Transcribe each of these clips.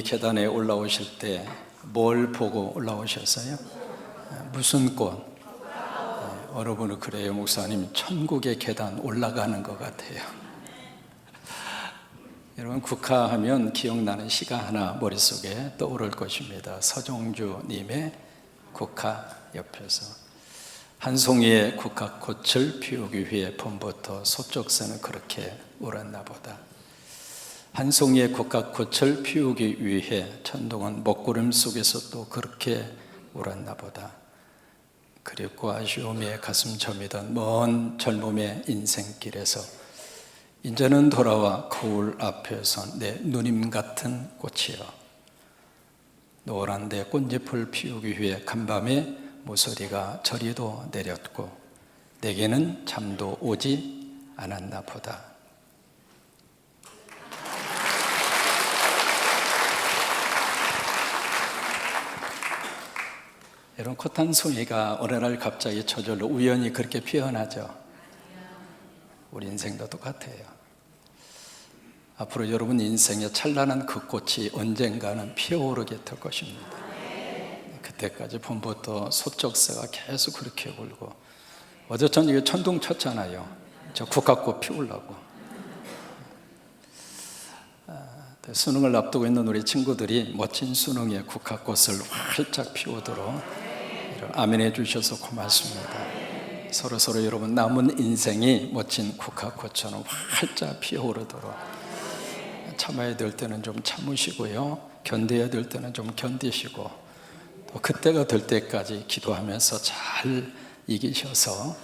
이 계단에 올라오실 때 뭘 보고 올라오셨어요? 무슨 꽃? 어느 분은 그래요, 목사님, 천국의 계단 올라가는 것 같아요. 여러분, 국화하면 기억나는 시가 하나 머릿속에 떠오를 것입니다. 서정주님의 국화 옆에서 한 송이의 국화꽃을 피우기 위해 봄부터 소쩍새는 그렇게 울었나 보다. 한 송이의 국화꽃을 피우기 위해 천둥은 먹구름 속에서 또 그렇게 울었나 보다. 그립고 아쉬움에 가슴 저미던 먼 젊음의 인생길에서 이제는 돌아와 거울 앞에 선 내 누님 같은 꽃이여, 노란 데 꽃잎을 피우기 위해 간밤에 모서리가 저리도 내렸고 내게는 잠도 오지 않았나 보다. 여러분, 꽃 한 송이가 어느 날 갑자기 저절로 우연히 그렇게 피어나죠. 우리 인생도 똑같아요. 앞으로 여러분 인생에 찬란한 그 꽃이 언젠가는 피어오르게 될 것입니다. 그때까지 봄부터 소쩍새가 계속 그렇게 울고, 어제 전 이게 천둥 쳤잖아요. 저 국화꽃 피우려고. 수능을 앞두고 있는 우리 친구들이 멋진 수능의 국화꽃을 활짝 피우도록 아멘해 주셔서 고맙습니다. 서로 여러분 남은 인생이 멋진 국화꽃처럼 활짝 피어오르도록 참아야 될 때는 좀 참으시고요, 견뎌야 될 때는 좀 견디시고, 또 그때가 될 때까지 기도하면서 잘 이기셔서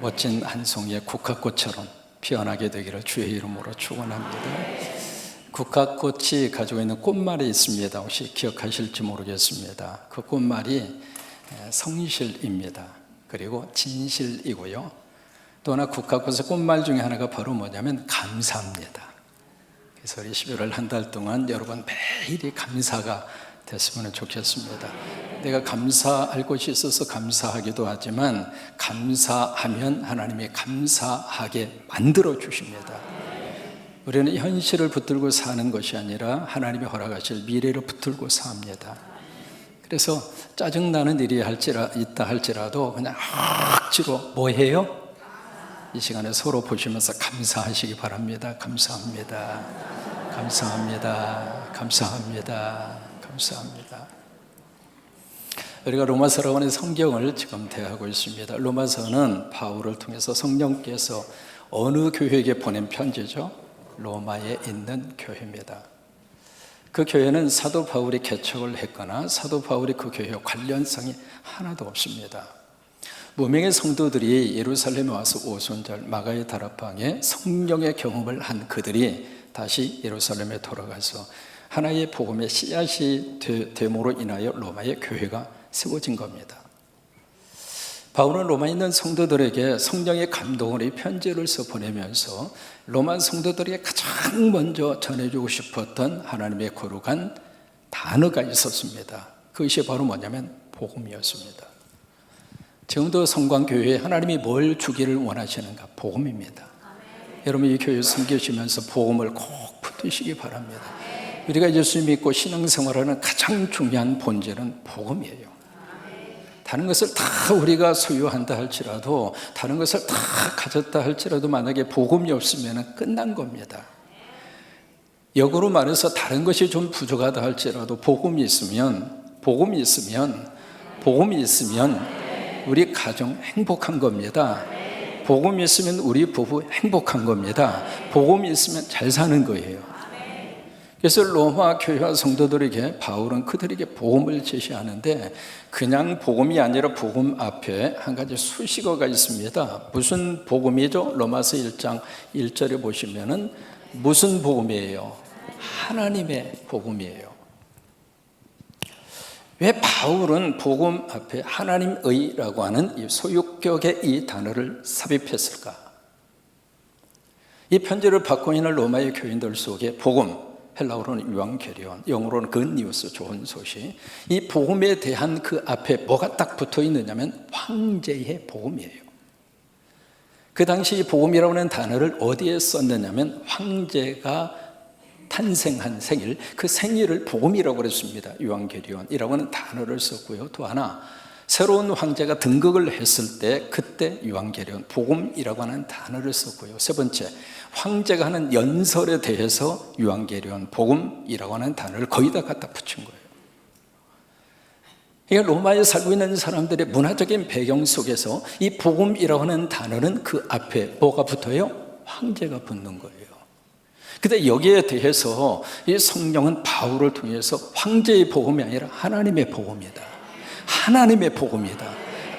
멋진 한 송이의 국화꽃처럼 피어나게 되기를 주의 이름으로 축원합니다. 국화꽃이 가지고 있는 꽃말이 있습니다. 혹시 기억하실지 모르겠습니다. 그 꽃말이 성실입니다. 그리고 진실이고요. 또 하나 국화꽃의 꽃말 중에 하나가 바로 뭐냐면 감사합니다. 그래서 우리 11월 한 달 동안 여러분 매일이 감사가 됐으면 좋겠습니다. 내가 감사할 것이 있어서 감사하기도 하지만, 감사하면 하나님이 감사하게 만들어 주십니다. 우리는 현실을 붙들고 사는 것이 아니라 하나님이 허락하실 미래를 붙들고 삽니다. 그래서 짜증나는 일이 있다 할지라도 그냥 억지로 뭐 해요? 이 시간에 서로 보시면서 감사하시기 바랍니다. 감사합니다. 감사합니다. 감사합니다. 감사합니다. 우리가 로마서라고 하는 성경을 지금 대하고 있습니다. 로마서는 바울을 통해서 성령께서 어느 교회에게 보낸 편지죠? 로마에 있는 교회입니다. 그 교회는 사도 바울이 개척을 했거나 사도 바울이 그 교회와 관련성이 하나도 없습니다. 무명의 성도들이 예루살렘에 와서 오순절 마가의 다락방에 성령의 경험을 한 그들이 다시 예루살렘에 돌아가서 하나의 복음의 씨앗이 됨으로 인하여 로마의 교회가 세워진 겁니다. 바울은 로마에 있는 성도들에게 성령의 감동으로 이 편지를 써 보내면서 로마 성도들에게 가장 먼저 전해주고 싶었던 하나님의 거룩한 단어가 있었습니다. 그것이 바로 뭐냐면 복음이었습니다. 지금도 성광교회에 하나님이 뭘 주기를 원하시는가? 복음입니다. 여러분, 이 교회 섬기시면서 복음을 꼭 붙드시기 바랍니다. 우리가 예수 믿고 신앙생활하는 가장 중요한 본질은 복음이에요. 다른 것을 다 우리가 소유한다 할지라도, 다른 것을 다 가졌다 할지라도 만약에 복음이 없으면 끝난 겁니다. 역으로 말해서 다른 것이 좀 부족하다 할지라도 복음이 있으면 우리 가정 행복한 겁니다. 복음이 있으면 우리 부부 행복한 겁니다. 복음이 있으면 잘 사는 거예요. 그래서 로마 교회와 성도들에게 바울은 그들에게 복음을 제시하는데, 그냥 복음이 아니라 복음 앞에 한 가지 수식어가 있습니다. 무슨 복음이죠? 로마서 1장 1절에 보시면은 무슨 복음이에요? 하나님의 복음이에요. 왜 바울은 복음 앞에 하나님의라고 하는 이 소유격의 이 단어를 삽입했을까? 이 편지를 받고 있는 로마의 교인들 속에 복음, 헬라어로는 유앙게리온, 영어로는 굿뉴스, 좋은 소식, 이 복음에 대한 그 앞에 뭐가 딱 붙어 있느냐면 황제의 복음이에요. 그 당시 이 복음이라고 하는 단어를 어디에 썼느냐면 황제가 탄생한 생일, 그 생일을 복음이라고 그랬습니다. 유앙게리온이라고 하는 단어를 썼고요. 또 하나, 새로운 황제가 등극을 했을 때 그때 유앙게리온, 복음이라고 하는 단어를 썼고요. 세 번째, 황제가 하는 연설에 대해서 유앙게리온, 복음이라고 하는 단어를 거의 다 갖다 붙인 거예요. 그러니까 로마에 살고 있는 사람들의 문화적인 배경 속에서 이 복음이라고 하는 단어는 그 앞에 뭐가 붙어요? 황제가 붙는 거예요. 근데 여기에 대해서 이 성령은 바울을 통해서 황제의 복음이 아니라 하나님의 복음이다. 하나님의 복음이다.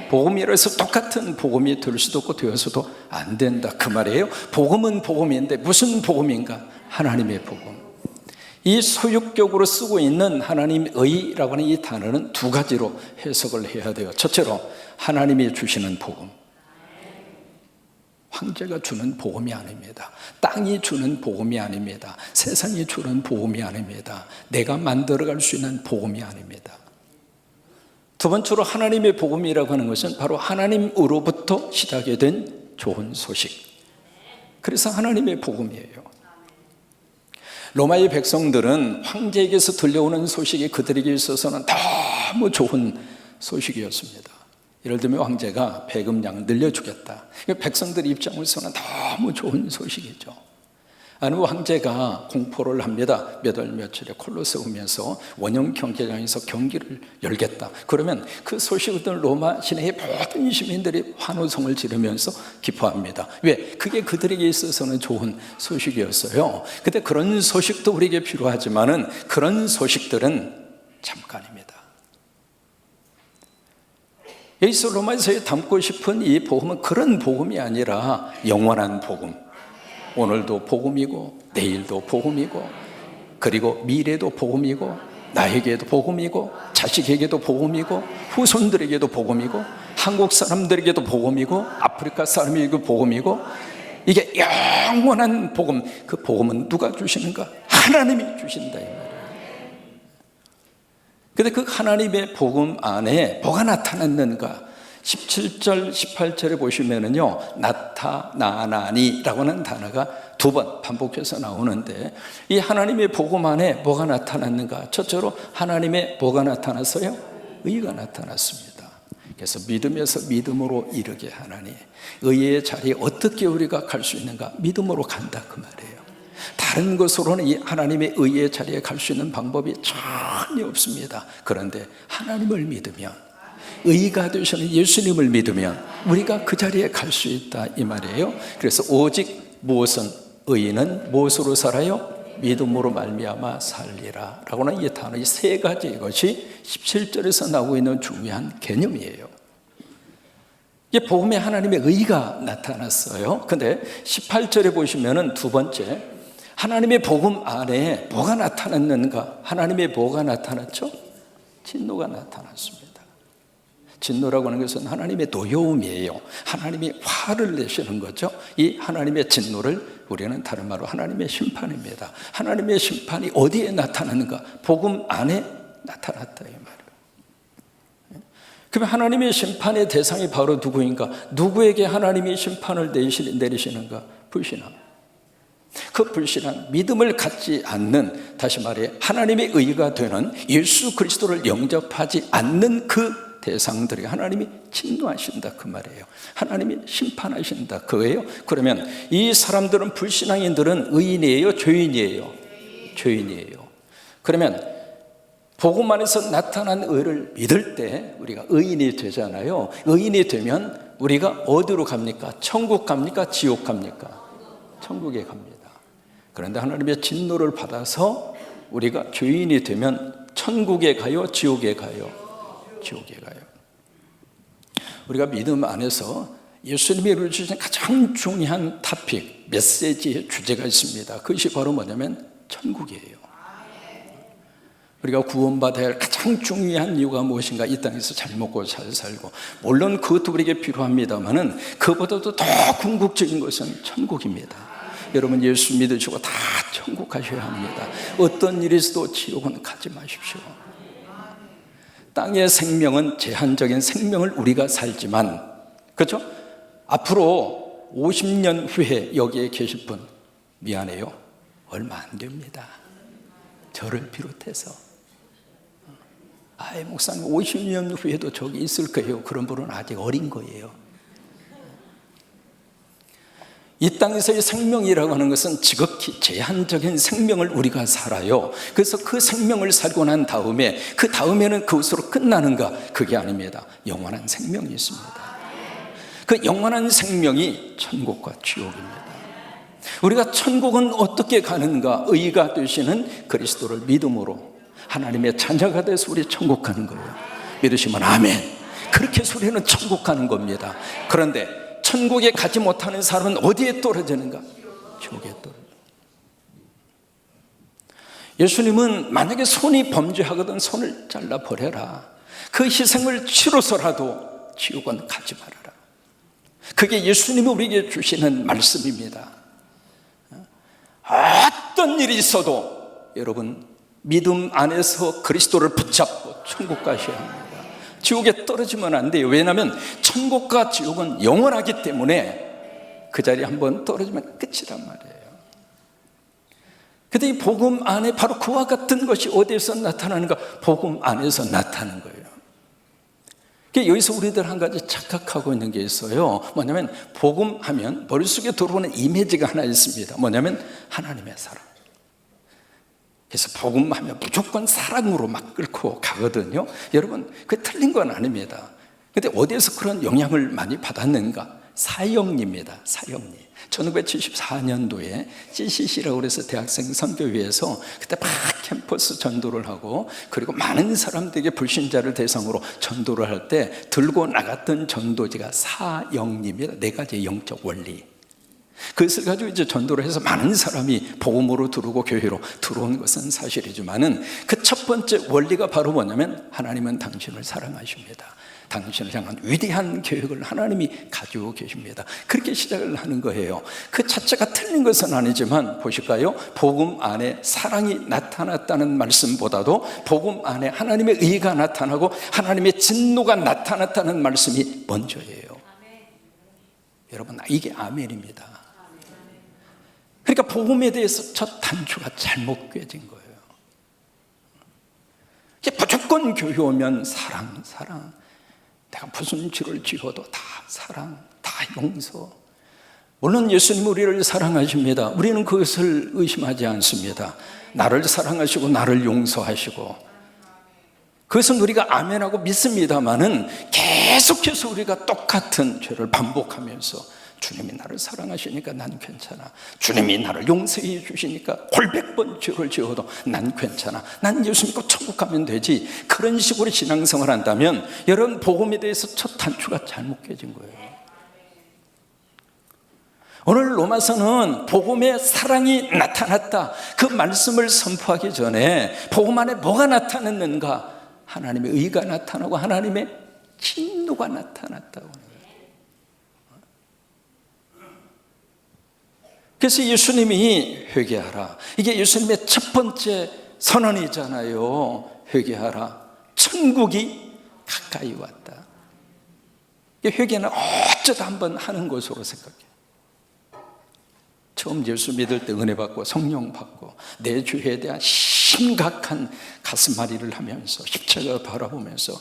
복음이라 해서 똑같은 복음이 될 수도 없고 되어서도 안 된다, 그 말이에요. 복음은 복음인데 무슨 복음인가? 하나님의 복음. 이 소유격으로 쓰고 있는 하나님의라고 하는 이 단어는 두 가지로 해석을 해야 돼요. 첫째로 하나님이 주시는 복음, 황제가 주는 복음이 아닙니다. 땅이 주는 복음이 아닙니다. 세상이 주는 복음이 아닙니다. 내가 만들어갈 수 있는 복음이 아닙니다. 두 번째로 하나님의 복음이라고 하는 것은 바로 하나님으로부터 시작이 된 좋은 소식. 그래서 하나님의 복음이에요. 로마의 백성들은 황제에게서 들려오는 소식이 그들에게 있어서는 너무 좋은 소식이었습니다. 예를 들면 황제가 배급량을 늘려주겠다. 백성들 입장에서는 너무 좋은 소식이죠. 아니면 황제가 공포를 합니다. 몇 월 며칠에 콜로세움에서 원형 경기장에서 경기를 열겠다. 그러면 그 소식을 듣는 로마 시내의 모든 시민들이 환호성을 지르면서 기뻐합니다. 왜? 그게 그들에게 있어서는 좋은 소식이었어요. 근데 그런 소식도 우리에게 필요하지만은 그런 소식들은 잠깐입니다. 여기서 로마에서 담고 싶은 이 복음은 그런 복음이 아니라 영원한 복음. 오늘도 복음이고 내일도 복음이고 그리고 미래도 복음이고 나에게도 복음이고 자식에게도 복음이고 후손들에게도 복음이고 한국 사람들에게도 복음이고 아프리카 사람에게도 복음이고 이게 영원한 복음. 그 복음은 누가 주시는가? 하나님이 주신다 이 말이에요. 그런데 그 하나님의 복음 안에 뭐가 나타났는가? 17절, 18절에 보시면은요, 나타나나니라고 하는 단어가 두 번 반복해서 나오는데 이 하나님의 복음 안에 뭐가 나타났는가? 첫째로 하나님의 뭐가 나타났어요? 의가 나타났습니다. 그래서 믿음에서 믿음으로 이르게 하나니 의의 자리에 어떻게 우리가 갈 수 있는가? 믿음으로 간다 그 말이에요. 다른 것으로는 이 하나님의 의의 자리에 갈 수 있는 방법이 전혀 없습니다. 그런데 하나님을 믿으면 의가 되시는 예수님을 믿으면 우리가 그 자리에 갈 수 있다 이 말이에요. 그래서 오직 무엇은 의인은 무엇으로 살아요? 믿음으로 말미암아 살리라 라고 하는 이 단어, 이 세 가지 이것이 17절에서 나오고 있는 중요한 개념이에요. 이게 복음에 하나님의 의가 나타났어요. 근데 18절에 보시면은 두 번째, 하나님의 복음 안에 뭐가 나타났는가? 하나님의 뭐가 나타났죠? 진노가 나타났습니다. 진노라고 하는 것은 하나님의 노여움이에요. 하나님이 화를 내시는 거죠. 이 하나님의 진노를 우리는 다른 말로 하나님의 심판입니다. 하나님의 심판이 어디에 나타나는가? 복음 안에 나타났다 이 말이에요. 그러면 하나님의 심판의 대상이 바로 누구인가? 누구에게 하나님이 심판을 내리시는가? 불신앙. 그 불신앙, 믿음을 갖지 않는, 다시 말해 하나님의 의가 되는 예수 그리스도를 영접하지 않는 그 대상들에게 하나님이 진노하신다 그 말이에요. 하나님이 심판하신다 그거예요. 그러면 이 사람들은, 불신앙인들은 의인이에요, 죄인이에요? 죄인이에요. 그러면 복음 안에서 나타난 의를 믿을 때 우리가 의인이 되잖아요. 의인이 되면 우리가 어디로 갑니까? 천국 갑니까? 지옥 갑니까? 천국에 갑니다. 그런데 하나님의 진노를 받아서 우리가 죄인이 되면 천국에 가요? 지옥에 가요? 지옥에 가요. 우리가 믿음 안에서 예수님이 이루어주신 가장 중요한 토픽, 메시지의 주제가 있습니다. 그것이 바로 뭐냐면 천국이에요. 우리가 구원받아야 할 가장 중요한 이유가 무엇인가? 이 땅에서 잘 먹고 잘 살고, 물론 그것도 우리에게 필요합니다만은 그보다도 더 궁극적인 것은 천국입니다. 여러분 예수 믿으시고 다 천국 가셔야 합니다. 어떤 일이 있어도 지옥은 가지 마십시오. 땅의 생명은 제한적인 생명을 우리가 살지만, 그렇죠? 앞으로 50년 후에 여기에 계실 분, 미안해요, 얼마 안 됩니다. 저를 비롯해서. 목사님 50년 후에도 저기 있을 거예요. 그런 분은 아직 어린 거예요. 이 땅에서의 생명이라고 하는 것은 지극히 제한적인 생명을 우리가 살아요. 그래서 그 생명을 살고 난 다음에 그 다음에는 그것으로 끝나는가? 그게 아닙니다. 영원한 생명이 있습니다. 그 영원한 생명이 천국과 지옥입니다. 우리가 천국은 어떻게 가는가? 의가 되시는 그리스도를 믿음으로 하나님의 자녀가 돼서 우리 천국 가는 거예요. 믿으시면 아멘. 그렇게 해서 우리는 천국 가는 겁니다. 그런데 천국에 가지 못하는 사람은 어디에 떨어지는가? 지옥에 떨어져. 예수님은 만약에 손이 범죄하거든 손을 잘라버려라. 그 희생을 치러서라도 지옥은 가지 말아라. 그게 예수님이 우리에게 주시는 말씀입니다. 어떤 일이 있어도 여러분 믿음 안에서 그리스도를 붙잡고 천국 가셔야 합니다. 지옥에 떨어지면 안 돼요. 왜냐하면 천국과 지옥은 영원하기 때문에 그 자리에 한번 떨어지면 끝이란 말이에요. 근데 이 복음 안에 바로 그와 같은 것이 어디에서 나타나는가? 복음 안에서 나타나는 거예요. 여기서 우리들 한 가지 착각하고 있는 게 있어요. 뭐냐면 복음 하면 머릿속에 들어오는 이미지가 하나 있습니다. 뭐냐면 하나님의 사랑. 그래서 복음하면 무조건 사랑으로 막 끌고 가거든요. 여러분, 그게 틀린 건 아닙니다. 근데 어디에서 그런 영향을 많이 받았는가? 사형리입니다. 사형리. 1974년도에 CCC라고 해서 대학생 선교회에서 그때 막 캠퍼스 전도를 하고 그리고 많은 사람들에게 불신자를 대상으로 전도를 할 때 들고 나갔던 전도지가 사형리입니다. 4가지의 영적 원리. 그것을 가지고 이제 전도를 해서 많은 사람이 복음으로 들어오고 교회로 들어온 것은 사실이지만은 그 첫 번째 원리가 바로 뭐냐면 하나님은 당신을 사랑하십니다. 당신을 향한 위대한 계획을 하나님이 가지고 계십니다. 그렇게 시작을 하는 거예요. 그 자체가 틀린 것은 아니지만 보실까요? 복음 안에 사랑이 나타났다는 말씀보다도 복음 안에 하나님의 의가 나타나고 하나님의 진노가 나타났다는 말씀이 먼저예요. 여러분, 이게 아멘입니다. 그러니까 복음에 대해서 첫 단추가 잘못 꿰진 거예요. 무조건 교회 오면 사랑, 사랑. 내가 무슨 죄를 지어도 다 사랑, 다 용서. 물론 예수님 우리를 사랑하십니다. 우리는 그것을 의심하지 않습니다. 나를 사랑하시고 나를 용서하시고 그것은 우리가 아멘하고 믿습니다만은 계속해서 우리가 똑같은 죄를 반복하면서 주님이 나를 사랑하시니까 난 괜찮아. 주님이 나를 용서해 주시니까 골백번 죄를 지어도 난 괜찮아. 난 예수 믿고 천국 가면 되지. 그런 식으로 신앙생활을 한다면 여러분 복음에 대해서 첫 단추가 잘못 깨진 거예요. 오늘 로마서는 복음의 사랑이 나타났다. 그 말씀을 선포하기 전에 복음 안에 뭐가 나타났는가? 하나님의 의가 나타나고 하나님의 진노가 나타났다고. 그래서 예수님이 회개하라. 이게 예수님의 첫 번째 선언이잖아요. 회개하라. 천국이 가까이 왔다. 회개는 어쩌다 한번 하는 것으로 생각해요. 처음 예수 믿을 때 은혜 받고 성령 받고 내 죄에 대한 심각한 가슴앓이를 하면서 십자가 바라보면서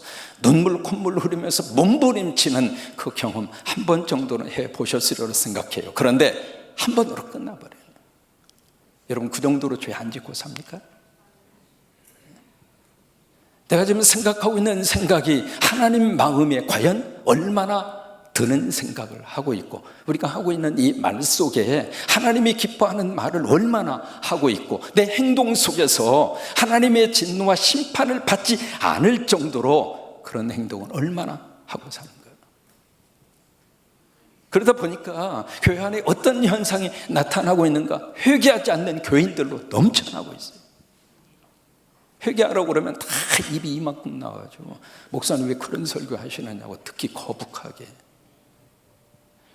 눈물 콧물 흐르면서 몸부림치는 그 경험 한 번 정도는 해보셨으리라 생각해요. 그런데 한 번으로 끝나버려요. 여러분 그 정도로 죄 안 짓고 삽니까? 내가 지금 생각하고 있는 생각이 하나님 마음에 과연 얼마나 드는 생각을 하고 있고 우리가 하고 있는 이 말 속에 하나님이 기뻐하는 말을 얼마나 하고 있고 내 행동 속에서 하나님의 진노와 심판을 받지 않을 정도로 그런 행동을 얼마나 하고 사는 거예요. 그러다 보니까 교회 안에 어떤 현상이 나타나고 있는가? 회개하지 않는 교인들로 넘쳐나고 있어요. 회개하라고 그러면 다 입이 이만큼 나와가지고 목사님 왜 그런 설교 하시느냐고 듣기 거북하게.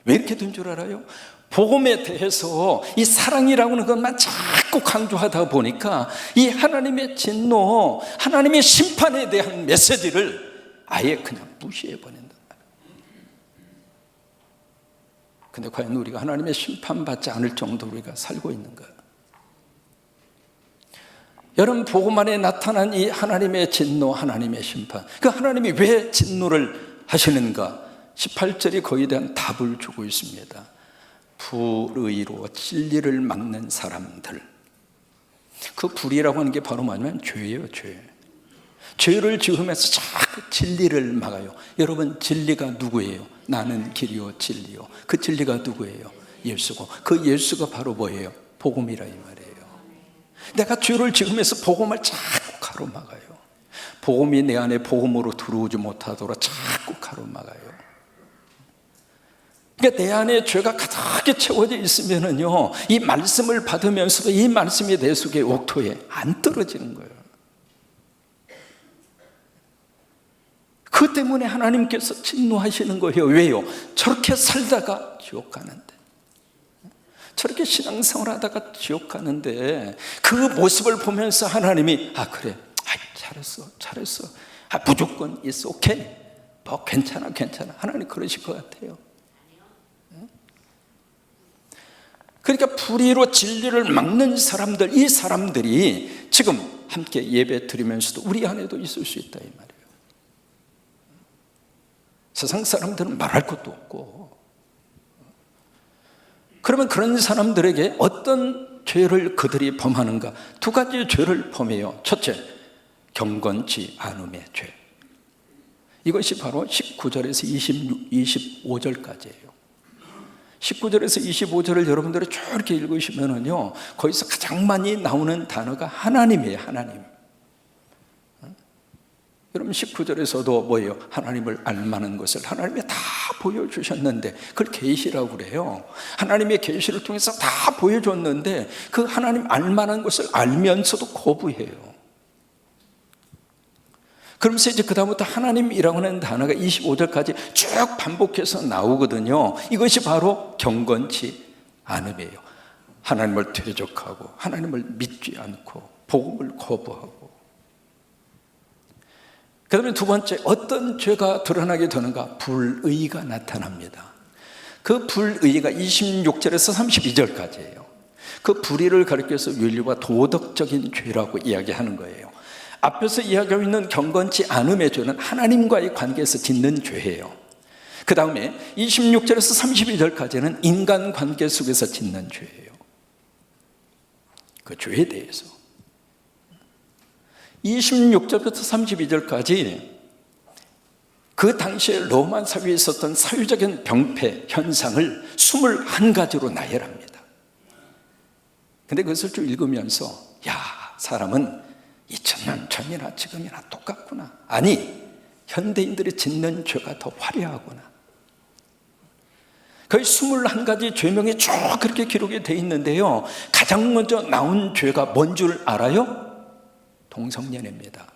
왜 이렇게 된 줄 알아요? 복음에 대해서 이 사랑이라고 하는 것만 자꾸 강조하다 보니까 이 하나님의 진노, 하나님의 심판에 대한 메시지를 아예 그냥 무시해버린다. 근데 과연 우리가 하나님의 심판받지 않을 정도로 우리가 살고 있는가? 여러분, 복음 안에 나타난 이 하나님의 진노, 하나님의 심판, 그 하나님이 왜 진노를 하시는가? 18절이 거기에 대한 답을 주고 있습니다. 불의로 진리를 막는 사람들. 그 불의라고 하는 게 바로 뭐냐면 죄예요, 죄. 죄를 지으면서 자꾸 진리를 막아요. 여러분, 진리가 누구예요? 나는 길이요 진리요. 그 진리가 누구예요? 예수고, 그 예수가 바로 뭐예요? 복음이라 이 말이에요. 내가 죄를 지으면서 복음을 자꾸 가로막아요. 복음이 내 안에 복음으로 들어오지 못하도록 자꾸 가로막아요. 그러니까 내 안에 죄가 가득히 채워져 있으면은요, 이 말씀을 받으면서도 이 말씀이 내 속에 옥토에 안 떨어지는 거예요. 그 때문에 하나님께서 진노하시는 거예요. 왜요? 저렇게 살다가 지옥 가는데, 저렇게 신앙생활 하다가 지옥 가는데, 그 모습을 보면서 하나님이 그래, 잘했어, 무조건 it's okay, 뭐 괜찮아. 하나님 그러실 것 같아요. 그러니까 불의로 진리를 막는 사람들, 이 사람들이 지금 함께 예배 드리면서도 우리 안에도 있을 수 있다 이 말이에요. 세상 사람들은 말할 것도 없고. 그러면 그런 사람들에게 어떤 죄를 그들이 범하는가? 두 가지 죄를 범해요. 첫째, 경건치 않음의 죄. 이것이 바로 19절에서 25절까지예요 19절에서 25절을 여러분들이 쭉 이렇게 읽으시면은요, 거기서 가장 많이 나오는 단어가 하나님이에요. 하나님. 여러분, 19절에서도 뭐예요? 하나님을 알만한 것을 하나님이 다 보여주셨는데, 그걸 계시라고 그래요. 하나님의 계시를 통해서 다 보여줬는데 그 하나님 알만한 것을 알면서도 거부해요. 그러면서 이제 그 다음부터 하나님이라고 하는 단어가 25절까지 쭉 반복해서 나오거든요. 이것이 바로 경건치 않음이에요. 하나님을 대적하고 하나님을 믿지 않고 복음을 거부하고. 그 다음에 두 번째, 어떤 죄가 드러나게 되는가? 불의가 나타납니다. 그 불의가 26절에서 32절까지예요. 그 불의를 가리켜서 윤리와 도덕적인 죄라고 이야기하는 거예요. 앞에서 이야기하고 있는 경건치 않음의 죄는 하나님과의 관계에서 짓는 죄예요. 그 다음에 26절에서 32절까지는 인간관계 속에서 짓는 죄예요. 그 죄에 대해서 26절부터 32절까지 그 당시에 로마 사회에 있었던 사회적인 병폐 현상을 21가지로 나열합니다. 근데 그것을 쭉 읽으면서 사람은 2000년 전이나 지금이나 똑같구나. 아니, 현대인들이 짓는 죄가 더 화려하구나. 거의 21가지 죄명이 쭉 그렇게 기록이 되어 있는데요, 가장 먼저 나온 죄가 뭔 줄 알아요? 동성연애입니다.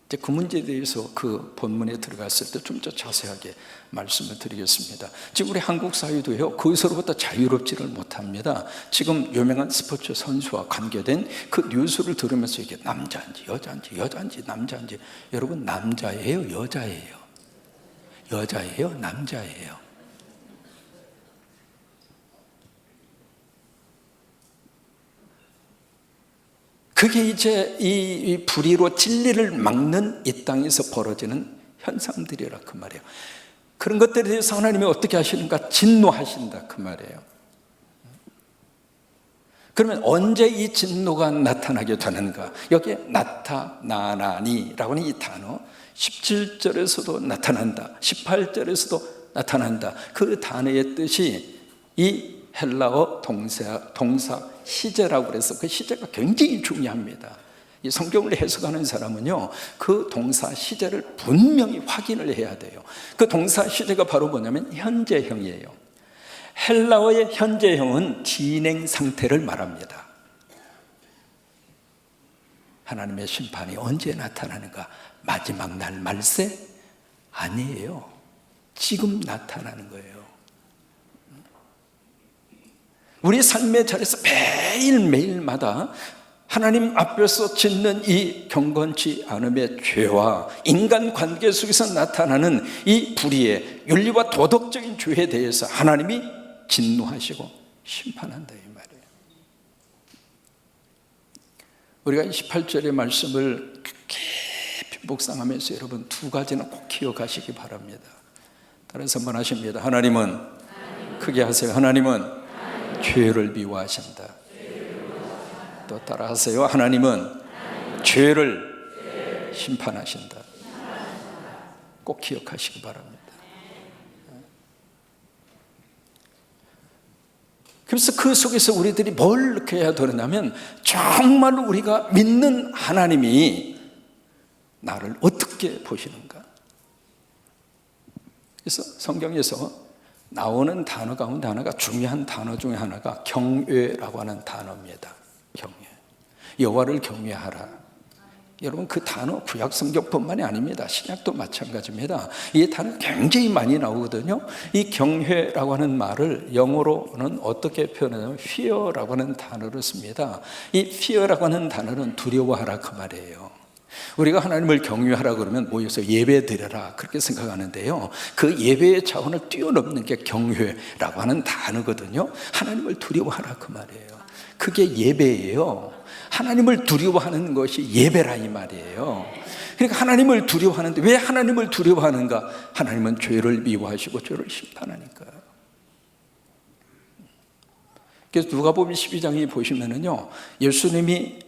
이제 그 문제에 대해서 그 본문에 들어갔을 때 좀 더 자세하게 말씀을 드리겠습니다. 지금 우리 한국 사회도요, 그것으로부터 자유롭지를 못합니다. 지금 유명한 스포츠 선수와 관계된 그 뉴스를 들으면서 이게 남자인지 여자인지 남자인지. 여러분, 남자예요, 여자예요? 여자예요, 남자예요? 그게 이제 이 불의로 진리를 막는 이 땅에서 벌어지는 현상들이라 그 말이에요. 그런 것들에 대해서 하나님이 어떻게 하시는가? 진노하신다 그 말이에요. 그러면 언제 이 진노가 나타나게 되는가? 여기에 나타나나니라고 하는 이 단어 17절에서도 나타난다, 18절에서도 나타난다. 그 단어의 뜻이 이 헬라어 동사 시제라고 그래서 그 시제가 굉장히 중요합니다. 이 성경을 해석하는 사람은요, 그 동사 시제를 분명히 확인을 해야 돼요. 그 동사 시제가 바로 뭐냐면 현재형이에요. 헬라어의 현재형은 진행 상태를 말합니다. 하나님의 심판이 언제 나타나는가? 마지막 날 말세? 아니에요. 지금 나타나는 거예요. 우리 삶의 자리에서 매일매일마다 하나님 앞에서 짓는 이 경건치 않음의 죄와 인간관계 속에서 나타나는 이 불의의 윤리와 도덕적인 죄에 대해서 하나님이 진노하시고 심판한다 이 말이에요. 우리가 18절의 말씀을 깊이 묵상하면서 여러분 두 가지는 꼭 기억하시기 바랍니다. 따라서 한번 하십니다. 하나님은 크게 하세요. 하나님은 죄를 미워하신다. 또 따라하세요. 하나님은 죄를 심판하신다. 꼭 기억하시기 바랍니다. 그래서 그 속에서 우리들이 뭘 이렇게 해야 되느냐면 정말로 우리가 믿는 하나님이 나를 어떻게 보시는가. 그래서 성경에서 나오는 단어 가운데 하나가, 중요한 단어 중에 하나가 경외라고 하는 단어입니다. 경외. 여호와를 경외하라. 여러분 그 단어 구약 성경뿐만이 아닙니다. 신약도 마찬가지입니다. 이 단어 굉장히 많이 나오거든요. 이 경외라고 하는 말을 영어로는 어떻게 표현하냐면 fear라고 하는 단어를 씁니다. 이 fear라고 하는 단어는 두려워하라 그 말이에요. 우리가 하나님을 경외하라 그러면 모여서 예배 드려라 그렇게 생각하는데요, 그 예배의 차원을 뛰어넘는 게 경외라고 하는 단어거든요. 하나님을 두려워하라 그 말이에요. 그게 예배예요. 하나님을 두려워하는 것이 예배라 이 말이에요. 그러니까 하나님을 두려워하는데 왜 하나님을 두려워하는가? 하나님은 죄를 미워하시고 죄를 심판하니까요. 그래서 누가복음 12장에 보시면은요, 예수님이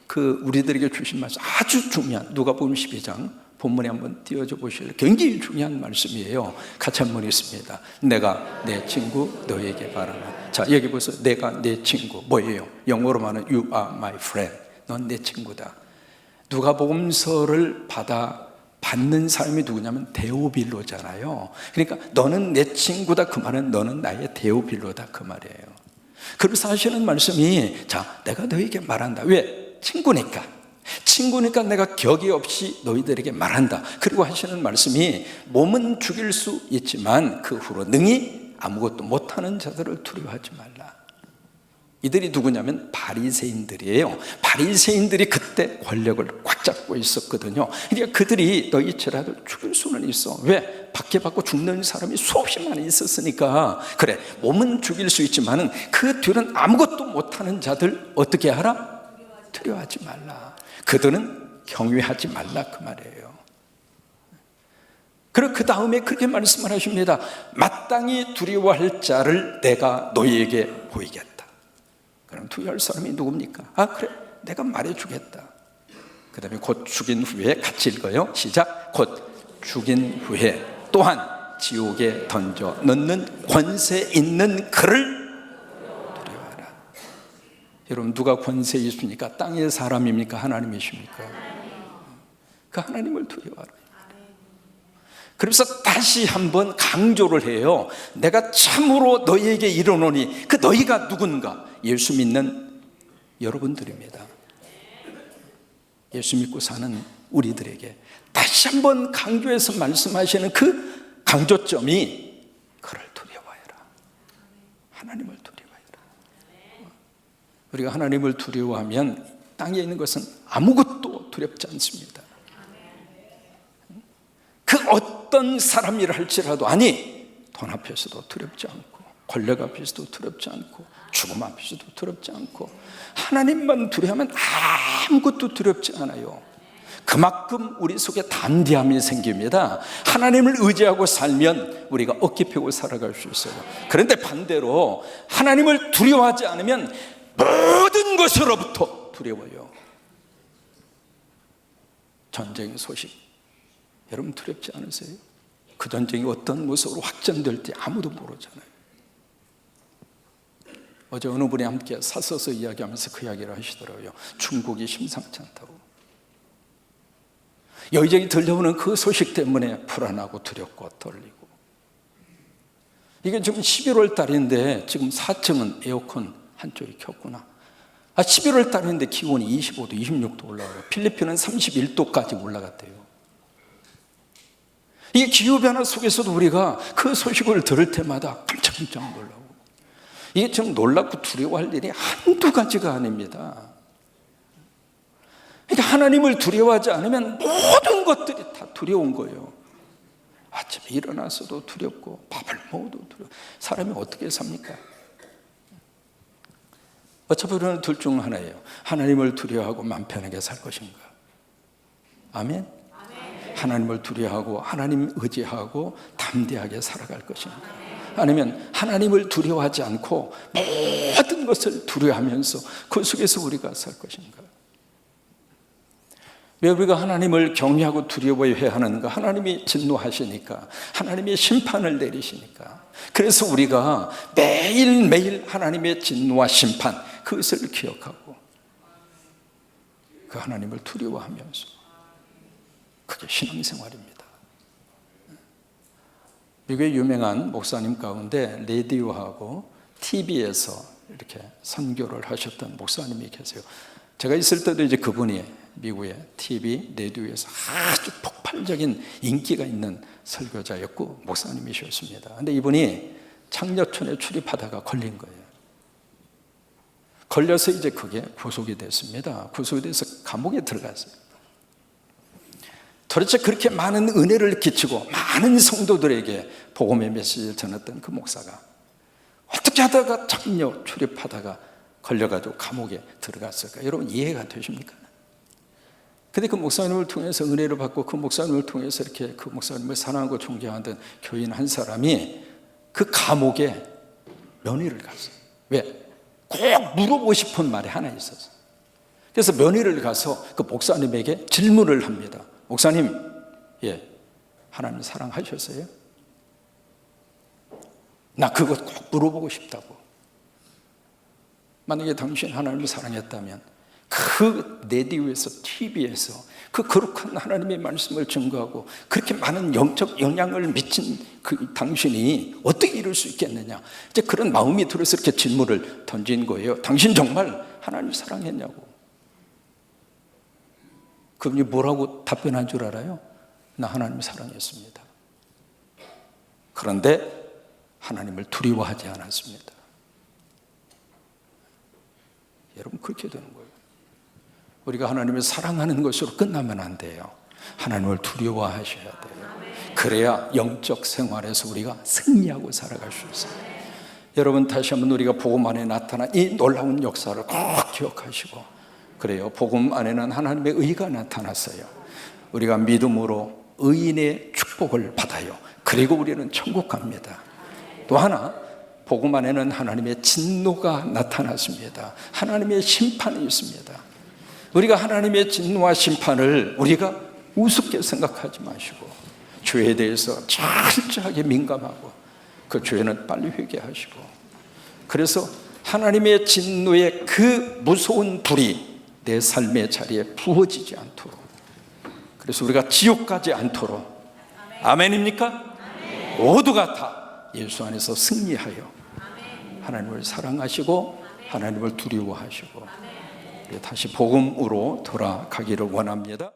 그 우리들에게 주신 말씀 아주 중요한, 누가복음 12장 본문에 한번 띄워줘 보실래요? 굉장히 중요한 말씀이에요. 같이 한번 읽습니다. 내가 내 친구 너에게 말하나. 자, 여기 보세요. 내가 내 친구 뭐예요? 영어로 말하면 You are my friend. 넌 내 친구다. 누가복음서를 받는 사람이 누구냐면 데오빌로잖아요. 그러니까 너는 내 친구다 그 말은 너는 나의 데오빌로다 그 말이에요. 그래서 하시는 말씀이, 자, 내가 너에게 말한다. 왜? 친구니까 내가 격이 없이 너희들에게 말한다. 그리고 하시는 말씀이, 몸은 죽일 수 있지만 그 후로 능히 아무것도 못하는 자들을 두려워하지 말라. 이들이 누구냐면 바리새인들이에요. 바리새인들이 그때 권력을 꽉 잡고 있었거든요. 그러니까 그들이 너희처라도 죽일 수는 있어. 왜? 박해받고 죽는 사람이 수없이 많이 있었으니까. 그래, 몸은 죽일 수 있지만 그 뒤는 아무것도 못하는 자들 어떻게 하라? 두려워하지 말라. 그들은 경외하지 말라 그 말이에요. 그리고 그 다음에 그렇게 말씀을 하십니다. 마땅히 두려워할 자를 내가 너희에게 보이겠다. 그럼 두려워할 사람이 누굽니까? 아, 그래, 내가 말해주겠다. 그 다음에 곧 죽인 후에 같이 읽어요. 시작. 곧 죽인 후에 또한 지옥에 던져 넣는 권세 있는 그를 두려워하라. 여러분, 누가 권세 있습니까? 땅의 사람입니까? 하나님이십니까? 그 하나님을 두려워하라. 그래서 다시 한번 강조를 해요. 내가 참으로 너희에게 이르노니, 그 너희가 누군가? 예수 믿는 여러분들입니다. 예수 믿고 사는 우리들에게 다시 한번 강조해서 말씀하시는 그 강조점이, 그를 두려워해라. 하나님을 두려워해라. 우리가 하나님을 두려워하면 땅에 있는 것은 아무것도 두렵지 않습니다. 그 어떤 사람이라 할지라도, 아니, 돈 앞에서도 두렵지 않고, 권력 앞에서도 두렵지 않고, 죽음 앞에서도 두렵지 않고, 하나님만 두려워하면 아무것도 두렵지 않아요. 그만큼 우리 속에 담대함이 생깁니다. 하나님을 의지하고 살면 우리가 어깨 펴고 살아갈 수 있어요. 그런데 반대로 하나님을 두려워하지 않으면 모든 것으로부터 두려워요. 전쟁 소식, 여러분 두렵지 않으세요? 그 전쟁이 어떤 모습으로 확전될지 아무도 모르잖아요. 어제 어느 분이 함께 사서서 이야기하면서 그 이야기를 하시더라고요. 중국이 심상치 않다고. 여기저기 들려오는 그 소식 때문에 불안하고 두렵고 떨리고. 이게 지금 11월 달인데 지금 4층은 에어컨 한쪽이 켰구나. 11월 달인데 기온이 25도, 26도 올라가요. 필리핀은 31도까지 올라갔대요. 이 기후변화 속에서도 우리가 그 소식을 들을 때마다 깜짝깜짝 놀라고, 이게 좀 놀랍고 두려워할 일이 한두 가지가 아닙니다. 그러니까 하나님을 두려워하지 않으면 모든 것들이 다 두려운 거예요. 아침에 일어나서도 두렵고 밥을 먹어도 두렵고. 사람이 어떻게 삽니까? 어차피 우리는 둘 중 하나예요. 하나님을 두려워하고 마음 편하게 살 것인가. 아멘? 하나님을 두려워하고 하나님 의지하고 담대하게 살아갈 것인가. 아니면 하나님을 두려워하지 않고 모든 것을 두려워하면서 그 속에서 우리가 살 것인가. 왜 우리가 하나님을 경외하고 두려워해야 하는가? 하나님이 진노하시니까, 하나님의 심판을 내리시니까. 그래서 우리가 매일매일 하나님의 진노와 심판, 그것을 기억하고 그 하나님을 두려워하면서, 그게 신앙생활입니다. 미국의 유명한 목사님 가운데 라디오하고 TV에서 이렇게 선교를 하셨던 목사님이 계세요. 제가 있을 때도 이제 그분이 미국의 TV, 라디오에서 아주 폭발적인 인기가 있는 설교자였고 목사님이셨습니다. 그런데 이분이 창녀촌에 출입하다가 걸린 거예요. 걸려서 이제 그게 구속이 됐습니다. 구속이 돼서 감옥에 들어갔어요. 도대체 그렇게 많은 은혜를 끼치고 많은 성도들에게 복음의 메시지를 전했던 그 목사가 어떻게 하다가 창녀 출입하다가 걸려가지고 감옥에 들어갔을까? 여러분 이해가 되십니까? 근데 그 목사님을 통해서 은혜를 받고 그 목사님을 통해서 이렇게 그 목사님을 사랑하고 존경하던 교인 한 사람이 그 감옥에 면회를 갔어요. 왜? 꼭 물어보고 싶은 말이 하나 있었어요. 그래서 면회를 가서 그 목사님에게 질문을 합니다. 목사님, 하나님 사랑하셨어요? 나 그거 꼭 물어보고 싶다고. 만약에 당신 하나님을 사랑했다면 그 라디오에서 TV에서 그 거룩한 하나님의 말씀을 증거하고 그렇게 많은 영적 영향을 미친 그 당신이 어떻게 이럴 수 있겠느냐. 이제 그런 마음이 들어서 이렇게 질문을 던진 거예요. 당신 정말 하나님을 사랑했냐고. 그분이 뭐라고 답변한 줄 알아요? 나 하나님을 사랑했습니다. 그런데 하나님을 두려워하지 않았습니다. 여러분 그렇게 되는 거예요. 우리가 하나님을 사랑하는 것으로 끝나면 안 돼요. 하나님을 두려워하셔야 돼요. 그래야 영적 생활에서 우리가 승리하고 살아갈 수 있어요. 여러분 다시 한번 우리가 복음 안에 나타난 이 놀라운 역사를 꼭 기억하시고, 그래요. 복음 안에는 하나님의 의가 나타났어요. 우리가 믿음으로 의인의 축복을 받아요. 그리고 우리는 천국 갑니다. 또 하나, 복음 안에는 하나님의 진노가 나타났습니다. 하나님의 심판이 있습니다. 우리가 하나님의 진노와 심판을 우리가 우습게 생각하지 마시고 죄에 대해서 철저하게 민감하고 그 죄는 빨리 회개하시고, 그래서 하나님의 진노의 그 무서운 불이 내 삶의 자리에 부어지지 않도록, 그래서 우리가 지옥 가지 않도록, 아멘입니까? 모두가 다 예수 안에서 승리하여 하나님을 사랑하시고 하나님을 두려워하시고 다시 복음으로 돌아가기를 원합니다.